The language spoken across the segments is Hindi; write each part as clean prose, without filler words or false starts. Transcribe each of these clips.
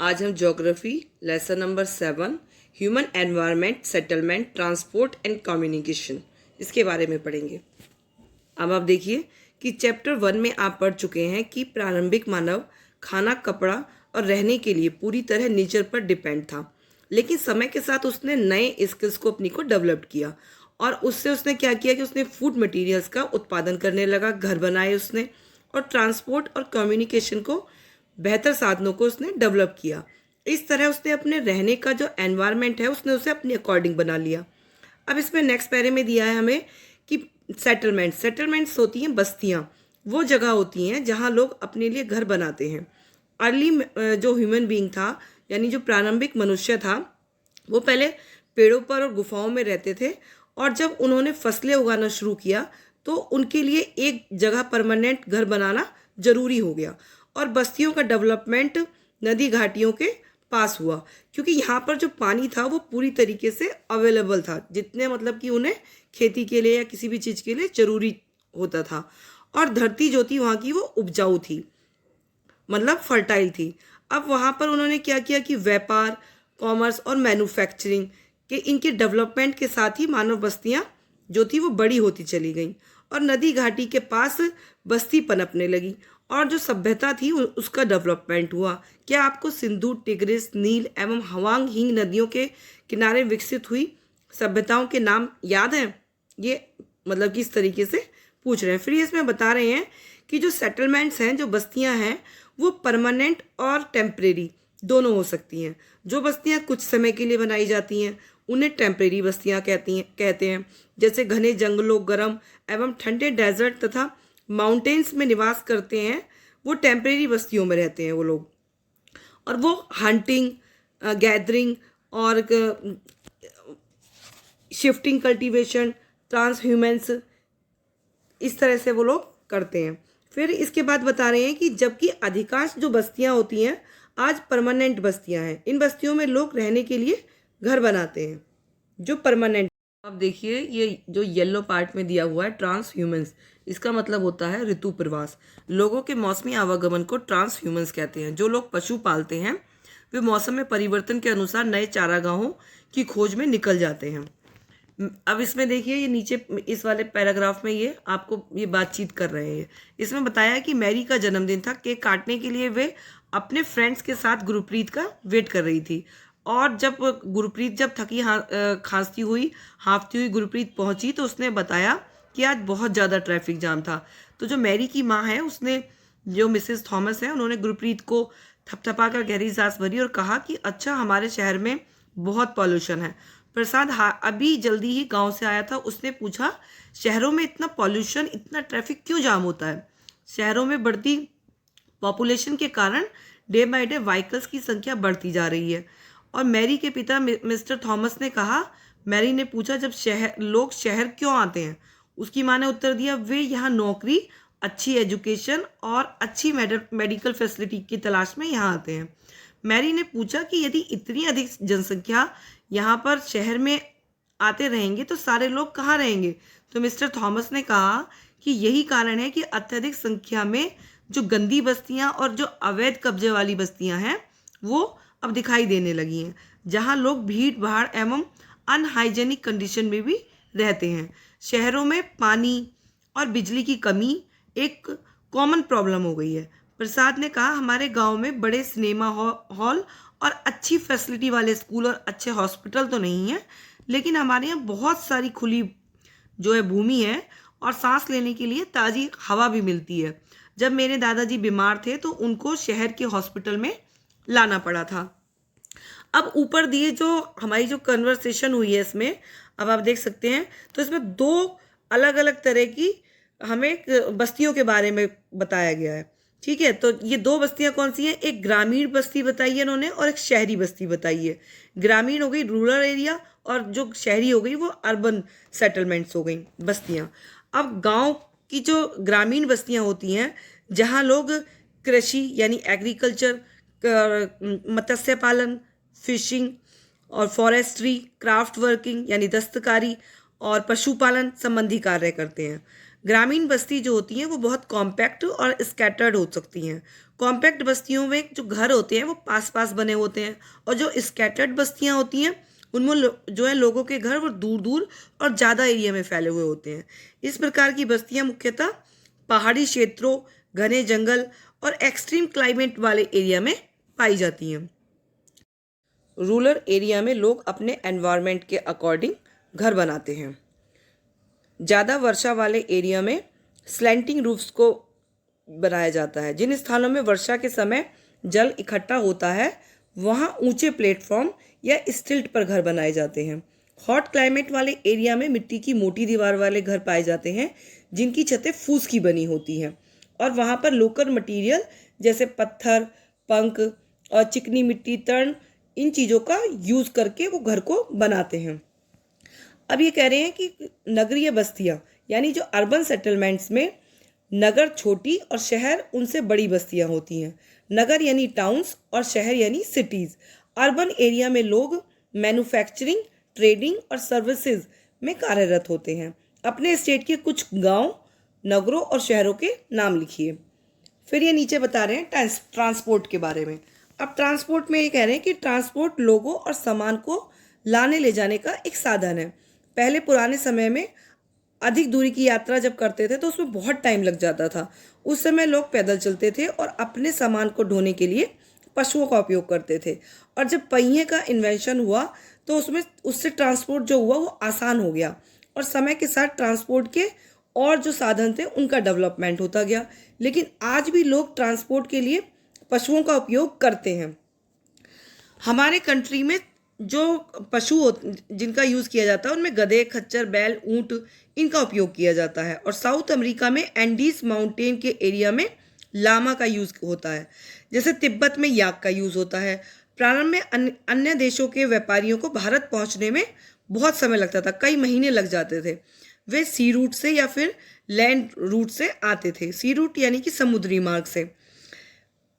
आज हम geography lesson number 7 human environment settlement transport and communication इसके बारे में पढ़ेंगे। अब आप देखिए कि चैप्टर 1 में आप पढ़ चुके हैं कि प्रारंभिक मानव खाना, कपड़ा और रहने के लिए पूरी तरह नेचर पर डिपेंड था, लेकिन समय के साथ उसने नए स्किल्स को अपनी को डेवलप किया और उससे उसने क्या किया कि उसने फूड मटेरियल्स का उत्पादन करने लगा, घर बनाए उसने, और ट्रांसपोर्ट और कम्युनिकेशन को बेहतर साधनों को उसने डेवलप किया। इस तरह उसने अपने रहने का जो एनवायरनमेंट है उसने उसे अपने अकॉर्डिंग बना लिया। अब इसमें नेक्स्ट पैरे में दिया है हमें कि सेटलमेंट्स होती हैं बस्तियाँ, वो जगह होती हैं जहाँ लोग अपने लिए घर बनाते हैं। अर्ली जो ह्यूमन बीइंग था, यानी जो प्रारंभिक मनुष्य था, वो पहले पेड़ों पर और गुफाओं में रहते थे, और जब उन्होंने फसलें उगाना शुरू किया तो उनके लिए एक जगह परमानेंट घर बनाना जरूरी हो गया। और बस्तियों का डेवलपमेंट नदी घाटियों के पास हुआ, क्योंकि यहाँ पर जो पानी था वो पूरी तरीके से अवेलेबल था, जितने मतलब कि उन्हें खेती के लिए या किसी भी चीज़ के लिए ज़रूरी होता था। और धरती जो थी वहाँ की वो उपजाऊ थी, मतलब फर्टाइल थी। अब वहाँ पर उन्होंने क्या किया कि व्यापार, कॉमर्स और मैन्युफैक्चरिंग के इनके डेवलपमेंट के साथ ही मानव बस्तियाँ जो थी वो बड़ी होती चली गईं और नदी घाटी के पास बस्ती पनपने लगी और जो सभ्यता थी उसका डेवलपमेंट हुआ। क्या आपको सिंधु, टिग्रिस, नील एवं हवांग हिंग नदियों के किनारे विकसित हुई सभ्यताओं के नाम याद हैं? ये मतलब कि इस तरीके से पूछ रहे हैं। फिर इसमें बता रहे हैं कि जो सेटलमेंट्स हैं, जो बस्तियां हैं, वो परमानेंट और टेम्परेरी दोनों हो सकती हैं। जो बस्तियां कुछ समय के लिए बनाई जाती हैं उन्हें टेम्परेरी बस्तियां कहते हैं। जैसे घने जंगलों, गर्म एवं ठंडे डेजर्ट तथा माउंटेन्स में निवास करते हैं, वो टेम्परेरी बस्तियों में रहते हैं वो लोग। और वो हंटिंग, गैदरिंग और शिफ्टिंग, कल्टीवेशन, ट्रांसह्यूमेंस, इस तरह से वो लोग करते हैं। फिर इसके बाद बता रहे हैं कि जबकि अधिकांश जो बस्तियां होती हैं आज परमानेंट बस्तियां हैं, इन बस्तियों में लोग रहने के लिए घर बनाते हैं जो परमानेंट। अब देखिए ये जो येलो पार्ट में दिया हुआ है ट्रांसह्यूमेंस, इसका मतलब होता है ऋतु प्रवास। लोगों के मौसमी आवागमन को ट्रांसह्यूमेंस कहते हैं। जो लोग पशु पालते हैं वे मौसम में परिवर्तन के अनुसार नए चारागाहों की खोज में निकल जाते हैं। अब इसमें देखिए ये नीचे इस वाले पैराग्राफ में ये आपको ये बातचीत कर रहे हैं। इसमें बताया कि मैरी का जन्मदिन था। केक काटने के लिए वे अपने फ्रेंड्स के साथ गुरप्रीत का वेट कर रही थी, और जब गुरप्रीत जब थकी खांसती हुई हाँफती हुई गुरप्रीत पहुंची तो उसने बताया कि आज बहुत ज़्यादा ट्रैफिक जाम था। तो जो मैरी की माँ है उसने, जो मिसेस थॉमस है, उन्होंने गुरप्रीत को थपथपा कर गहरी सांस भरी और कहा कि अच्छा, हमारे शहर में बहुत पॉल्यूशन है। प्रसाद अभी जल्दी ही गांव से आया था। उसने पूछा, शहरों में इतना पॉल्यूशन, इतना ट्रैफिक क्यों जाम होता है? शहरों में बढ़ती पॉपुलेशन के कारण डे बाय डे व्हीकल्स की संख्या बढ़ती जा रही है। और मैरी के पिता मिस्टर थॉमस ने कहा, मैरी ने पूछा, जब लोग शहर क्यों आते हैं? उसकी माँ ने उत्तर दिया, वे यहाँ नौकरी, अच्छी एजुकेशन और अच्छी मेडिकल फैसिलिटी की तलाश में यहाँ आते हैं। मैरी ने पूछा कि यदि इतनी अधिक जनसंख्या यहाँ पर शहर में आते रहेंगे तो सारे लोग कहाँ रहेंगे? तो मिस्टर थॉमस ने कहा कि यही कारण है कि अत्यधिक संख्या में जो गंदी बस्तियाँ और जो अवैध कब्जे वाली बस्तियाँ हैं वो अब दिखाई देने लगी हैं, जहाँ लोग भीड़ भाड़ एवं अनहाइजेनिक कंडीशन में भी रहते हैं। शहरों में पानी और बिजली की कमी एक कॉमन प्रॉब्लम हो गई है। प्रसाद ने कहा, हमारे गांव में बड़े सिनेमा हॉल और अच्छी फैसिलिटी वाले स्कूल और अच्छे हॉस्पिटल तो नहीं है, लेकिन हमारे यहाँ बहुत सारी खुली जो है भूमि है और सांस लेने के लिए ताज़ी हवा भी मिलती है। जब मेरे दादाजी बीमार थे तो उनको शहर के हॉस्पिटल में लाना पड़ा था। अब ऊपर दिए जो हमारी जो कन्वर्सेशन हुई है इसमें, अब आप देख सकते हैं, तो इसमें दो अलग अलग तरह की हमें बस्तियों के बारे में बताया गया है। ठीक है, तो ये दो बस्तियां कौन सी हैं? एक ग्रामीण बस्ती बताई है इन्होंने और एक शहरी बस्ती बताई है। ग्रामीण हो गई रूरल एरिया और जो शहरी हो गई वो अर्बन सेटलमेंट्स हो गई बस्तियां। अब गांव की जो ग्रामीण बस्तियां होती हैं जहां लोग कृषि यानी एग्रीकल्चर, मत्स्य पालन, फिशिंग और फॉरेस्ट्री, क्राफ्ट वर्किंग यानी दस्तकारी और पशुपालन संबंधी कार्य करते हैं। ग्रामीण बस्ती जो होती हैं वो बहुत कॉम्पैक्ट और स्कैटर्ड हो सकती हैं। कॉम्पैक्ट बस्तियों में जो घर होते हैं वो पास पास बने होते हैं, और जो स्कैटर्ड बस्तियां होती हैं उनमें जो है लोगों के घर वो दूर दूर और ज़्यादा एरिया में फैले हुए होते हैं। इस प्रकार की बस्तियां मुख्यतः पहाड़ी क्षेत्रों, घने जंगल और एक्सट्रीम क्लाइमेट वाले एरिया में पाई जाती हैं। रूरल एरिया में लोग अपने एनवायरनमेंट के अकॉर्डिंग घर बनाते हैं। ज़्यादा वर्षा वाले एरिया में स्लैंटिंग रूफ्स को बनाया जाता है। जिन स्थानों में वर्षा के समय जल इकट्ठा होता है वहाँ ऊंचे प्लेटफॉर्म या स्टिल्ट पर घर बनाए जाते हैं। हॉट क्लाइमेट वाले एरिया में मिट्टी की मोटी दीवार वाले घर पाए जाते हैं जिनकी छतें फूस की बनी होती हैं, और वहाँ पर लोकल मटेरियल जैसे पत्थर, पंक और चिकनी मिट्टी, तर्ण, इन चीज़ों का यूज़ करके वो घर को बनाते हैं। अब ये कह रहे हैं कि नगरीय बस्तियाँ यानी जो अर्बन सेटलमेंट्स में नगर छोटी और शहर उनसे बड़ी बस्तियाँ होती हैं। नगर यानी टाउन्स और शहर यानी सिटीज़। अर्बन एरिया में लोग मैन्युफैक्चरिंग, ट्रेडिंग और सर्विसेज में कार्यरत होते हैं। अपने स्टेट के कुछ गांव, नगरों और शहरों के नाम लिखिए। फिर ये नीचे बता रहे हैं ट्रांसपोर्ट के बारे में। अब ट्रांसपोर्ट में ये कह रहे हैं कि ट्रांसपोर्ट लोगों और सामान को लाने ले जाने का एक साधन है। पहले पुराने समय में अधिक दूरी की यात्रा जब करते थे तो उसमें बहुत टाइम लग जाता था। उस समय लोग पैदल चलते थे और अपने सामान को ढोने के लिए पशुओं का उपयोग करते थे। और जब पहिए का इन्वेंशन हुआ तो उससे ट्रांसपोर्ट जो हुआ वो आसान हो गया, और समय के साथ ट्रांसपोर्ट के और जो साधन थे उनका डेवलपमेंट होता गया। लेकिन आज भी लोग ट्रांसपोर्ट के लिए पशुओं का उपयोग करते हैं। हमारे कंट्री में जो पशु जिनका यूज़ किया जाता है उनमें गधे, खच्चर, बैल, ऊँट, इनका उपयोग किया जाता है। और साउथ अमेरिका में एंडीज माउंटेन के एरिया में लामा का यूज़ होता है। जैसे तिब्बत में याक का यूज़ होता है। प्रारंभ में अन्य देशों के व्यापारियों को भारत पहुंचने में बहुत समय लगता था, कई महीने लग जाते थे। वे सी रूट से या फिर लैंड रूट से आते थे। सी रूट यानी कि समुद्री मार्ग से।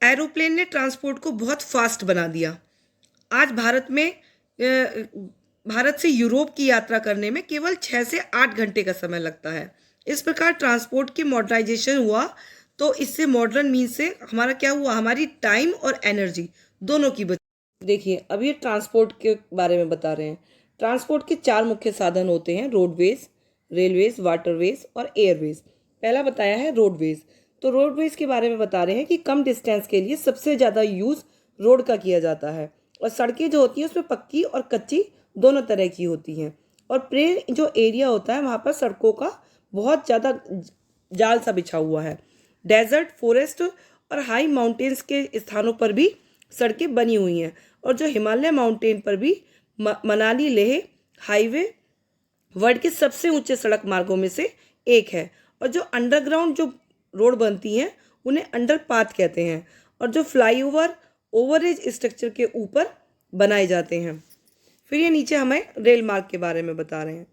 एरोप्लेन ने ट्रांसपोर्ट को बहुत फास्ट बना दिया। आज भारत से यूरोप की यात्रा करने में केवल 6 से 8 घंटे का समय लगता है। इस प्रकार ट्रांसपोर्ट की मॉडर्नाइजेशन हुआ तो इससे मॉडर्न मीन्स से हमारा क्या हुआ, हमारी टाइम और एनर्जी दोनों की बचत। देखिए अब ये ट्रांसपोर्ट के बारे में बता रहे हैं। ट्रांसपोर्ट के 4 मुख्य साधन होते हैं: रोडवेज, रेलवेज, वाटरवेज और एयरवेज। पहला बताया है रोडवेज। तो रोडवेज के बारे में बता रहे हैं कि कम डिस्टेंस के लिए सबसे ज़्यादा यूज़ रोड का किया जाता है, और सड़कें जो होती हैं उसमें पक्की और कच्ची दोनों तरह की होती हैं। और प्लेन जो एरिया होता है वहाँ पर सड़कों का बहुत ज़्यादा जाल सा बिछा हुआ है। डेजर्ट, फॉरेस्ट और हाई माउंटेन्स के स्थानों पर भी सड़कें बनी हुई हैं, और जो हिमालय माउंटेन पर भी मनाली लेह हाईवे वर्ल्ड के सबसे ऊंचे सड़क मार्गों में से एक है। और जो अंडरग्राउंड जो रोड बनती हैं उन्हें अंडरपाथ कहते हैं, और जो फ्लाईओवर ओवरहेड स्ट्रक्चर के ऊपर बनाए जाते हैं। फिर ये नीचे हमें रेल मार्ग के बारे में बता रहे हैं।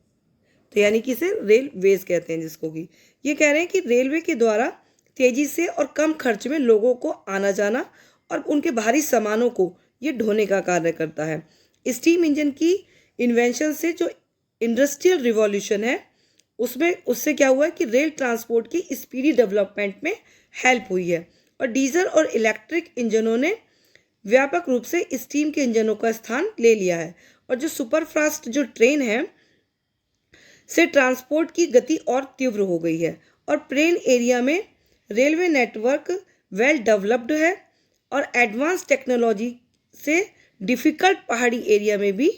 तो यानी कि इसे रेलवेज कहते हैं, जिसको कि ये कह रहे हैं कि रेलवे के द्वारा तेजी से और कम खर्च में लोगों को आना जाना और उनके भारी सामानों को ये ढोने का कार्य करता है। स्टीम इंजन की इन्वेंशन से जो इंडस्ट्रियल रिवॉल्यूशन है उससे क्या हुआ है कि रेल ट्रांसपोर्ट की स्पीडी डेवलपमेंट में हेल्प हुई है। और डीजल और इलेक्ट्रिक इंजनों ने व्यापक रूप से स्टीम के इंजनों का स्थान ले लिया है। और जो सुपरफास्ट जो ट्रेन है से ट्रांसपोर्ट की गति और तीव्र हो गई है। और प्लेन एरिया में रेलवे नेटवर्क वेल डेवलप्ड है, और एडवांस टेक्नोलॉजी से डिफ़िकल्ट पहाड़ी एरिया में भी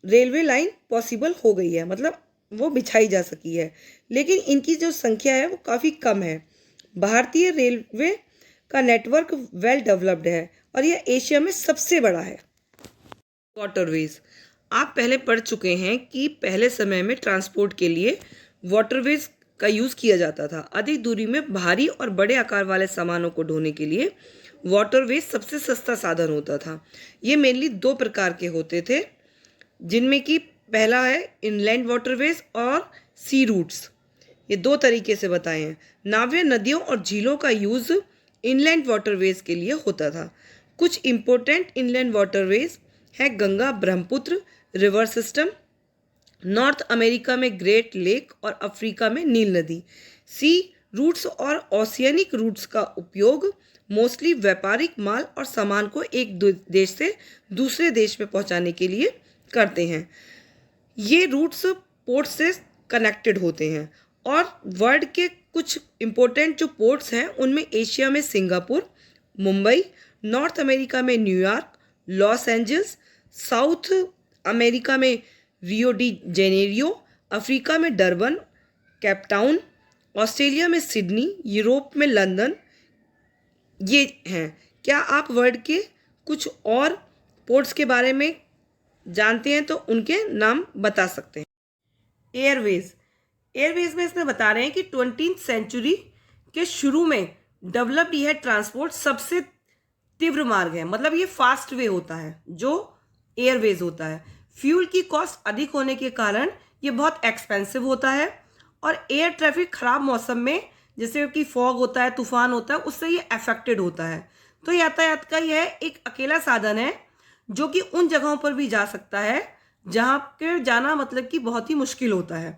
रेलवे लाइन पॉसिबल हो गई है, मतलब वो बिछाई जा सकी है। लेकिन इनकी जो संख्या है वो काफ़ी कम है। भारतीय रेलवे का नेटवर्क वेल डेवलप्ड है और यह एशिया में सबसे बड़ा है। वाटरवेज, आप पहले पढ़ चुके हैं कि पहले समय में ट्रांसपोर्ट के लिए वाटरवेज का यूज़ किया जाता था। अधिक दूरी में भारी और बड़े आकार वाले सामानों को ढोने के लिए वाटरवेज सबसे सस्ता साधन होता था। ये मेनली 2 प्रकार के होते थे, जिनमें कि पहला है इनलैंड वाटरवेज और सी रूट्स। ये 2 तरीके से बताए हैं। नावें, नदियों और झीलों का यूज़ इनलैंड वाटरवेज के लिए होता था। कुछ इम्पोर्टेंट इनलैंड वाटरवेज है Ganga Brahmaputra river system, north America में ग्रेट लेक और अफ्रीका में नील नदी। सी रूट्स और ओशियनिक रूट्स का उपयोग मोस्टली व्यापारिक माल और सामान को एक देश से दूसरे देश में पहुंचाने के लिए करते हैं। ये रूट्स पोर्ट से कनेक्टेड होते हैं। और वर्ल्ड के कुछ इम्पोर्टेंट जो पोर्ट्स हैं उनमें एशिया में सिंगापुर, मुंबई, नॉर्थ अमेरिका में New York, Los Angeles, south America में रियो डी जेनेरियो, अफ्रीका में डरबन, कैपटाउन, ऑस्ट्रेलिया में सिडनी, यूरोप में लंदन, ये हैं। क्या आप वर्ल्ड के कुछ और पोर्ट्स के बारे में जानते हैं तो उनके नाम बता सकते हैं? एयरवेज। एयरवेज में इसमें बता रहे हैं कि 20th सेंचुरी के शुरू में डेवलप्ड यह ट्रांसपोर्ट सबसे तीव्र मार्ग है, मतलब ये फास्ट वे होता है जो एयरवेज होता है। फ्यूल की कॉस्ट अधिक होने के कारण ये बहुत एक्सपेंसिव होता है और एयर ट्रैफिक खराब मौसम में जैसे कि फॉग होता है, तूफान होता है, उससे ये अफेक्टेड होता है। तो यातायात का यह एक अकेला साधन है जो कि उन जगहों पर भी जा सकता है जहाँ के जाना मतलब कि बहुत ही मुश्किल होता है,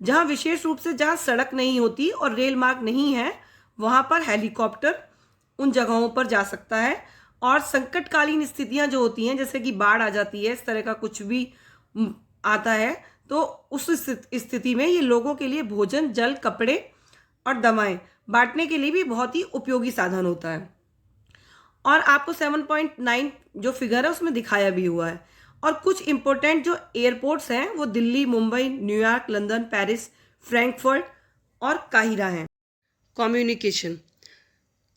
जहाँ विशेष रूप से जहाँ सड़क नहीं होती और रेल मार्ग नहीं है, वहाँ पर हेलीकॉप्टर उन जगहों पर जा सकता है। और संकटकालीन स्थितियाँ जो होती हैं, जैसे कि बाढ़ आ जाती है, इस तरह का कुछ भी आता है, तो उस स्थिति में ये लोगों के लिए भोजन, जल, कपड़े और दवाएं बांटने के लिए भी बहुत ही उपयोगी साधन होता है। और आपको 7.9 जो फिगर है उसमें दिखाया भी हुआ है। और कुछ इंपॉर्टेंट जो एयरपोर्ट्स हैं वो Delhi, Mumbai, New York, London, Paris, Frankfurt और काहिरा हैं। कम्युनिकेशन।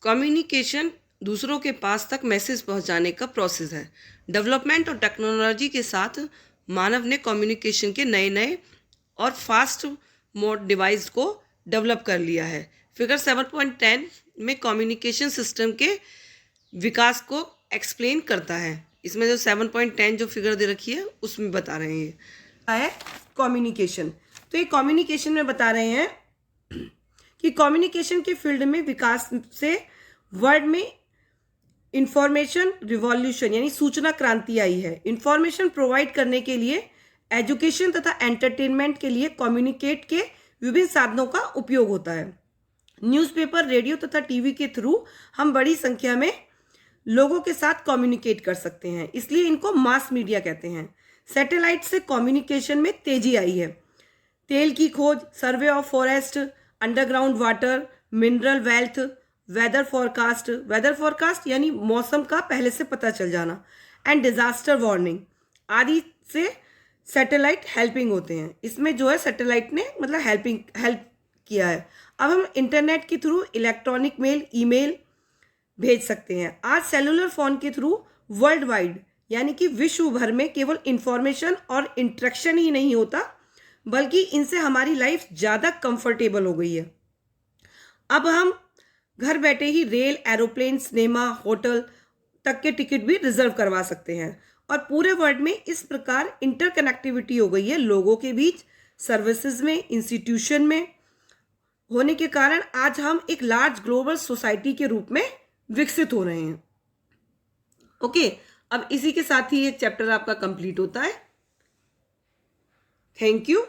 कम्युनिकेशन दूसरों के पास तक मैसेज पहुंचाने का प्रोसेस है। डेवलपमेंट और टेक्नोलॉजी के साथ मानव ने कम्युनिकेशन के नए नए और फास्ट मोड डिवाइस को डेवलप कर लिया है। फिगर 7.10 में कम्युनिकेशन सिस्टम के विकास को एक्सप्लेन करता है। इसमें जो 7.10 जो फिगर दे रखी है उसमें बता रहे हैं ये है कम्युनिकेशन। तो ये कम्युनिकेशन में बता रहे हैं कि कम्युनिकेशन के फील्ड में विकास से वर्ल्ड में इंफॉर्मेशन रिवॉल्यूशन यानी सूचना क्रांति आई है। इंफॉर्मेशन प्रोवाइड करने के लिए, एजुकेशन तथा एंटरटेनमेंट के लिए कम्युनिकेट के विभिन्न साधनों का उपयोग होता है। न्यूज़पेपर, रेडियो तथा टीवी के थ्रू हम बड़ी संख्या में लोगों के साथ कम्युनिकेट कर सकते हैं, इसलिए इनको मास मीडिया कहते हैं। सैटेलाइट से कम्युनिकेशन में तेजी आई है। तेल की खोज, survey of forest, underground water, mineral wealth, weather forecast यानी मौसम का पहले से पता चल जाना, एंड डिजास्टर वार्निंग आदि से सैटेलाइट हेल्पिंग होते हैं। इसमें जो है सैटेलाइट ने मतलब हेल्प किया है। अब हम इंटरनेट के थ्रू इलेक्ट्रॉनिक मेल, ईमेल भेज सकते हैं। आज सेलुलर फोन के थ्रू वर्ल्ड वाइड यानी कि विश्व भर में केवल इंफॉर्मेशन और इंटरेक्शन ही नहीं होता, बल्कि इनसे हमारी लाइफ ज़्यादा कंफर्टेबल हो गई है। अब हम घर बैठे ही रेल, एरोप्लेन, सिनेमा, होटल तक के टिकट भी रिजर्व करवा सकते हैं। और पूरे वर्ल्ड में इस प्रकार इंटरकनेक्टिविटी हो गई है लोगों के बीच, सर्विसेज में, इंस्टीट्यूशन में होने के कारण आज हम एक लार्ज ग्लोबल सोसाइटी के रूप में विकसित हो रहे हैं। ओके, अब इसी के साथ ही ये चैप्टर आपका कंप्लीट होता है। Thank you.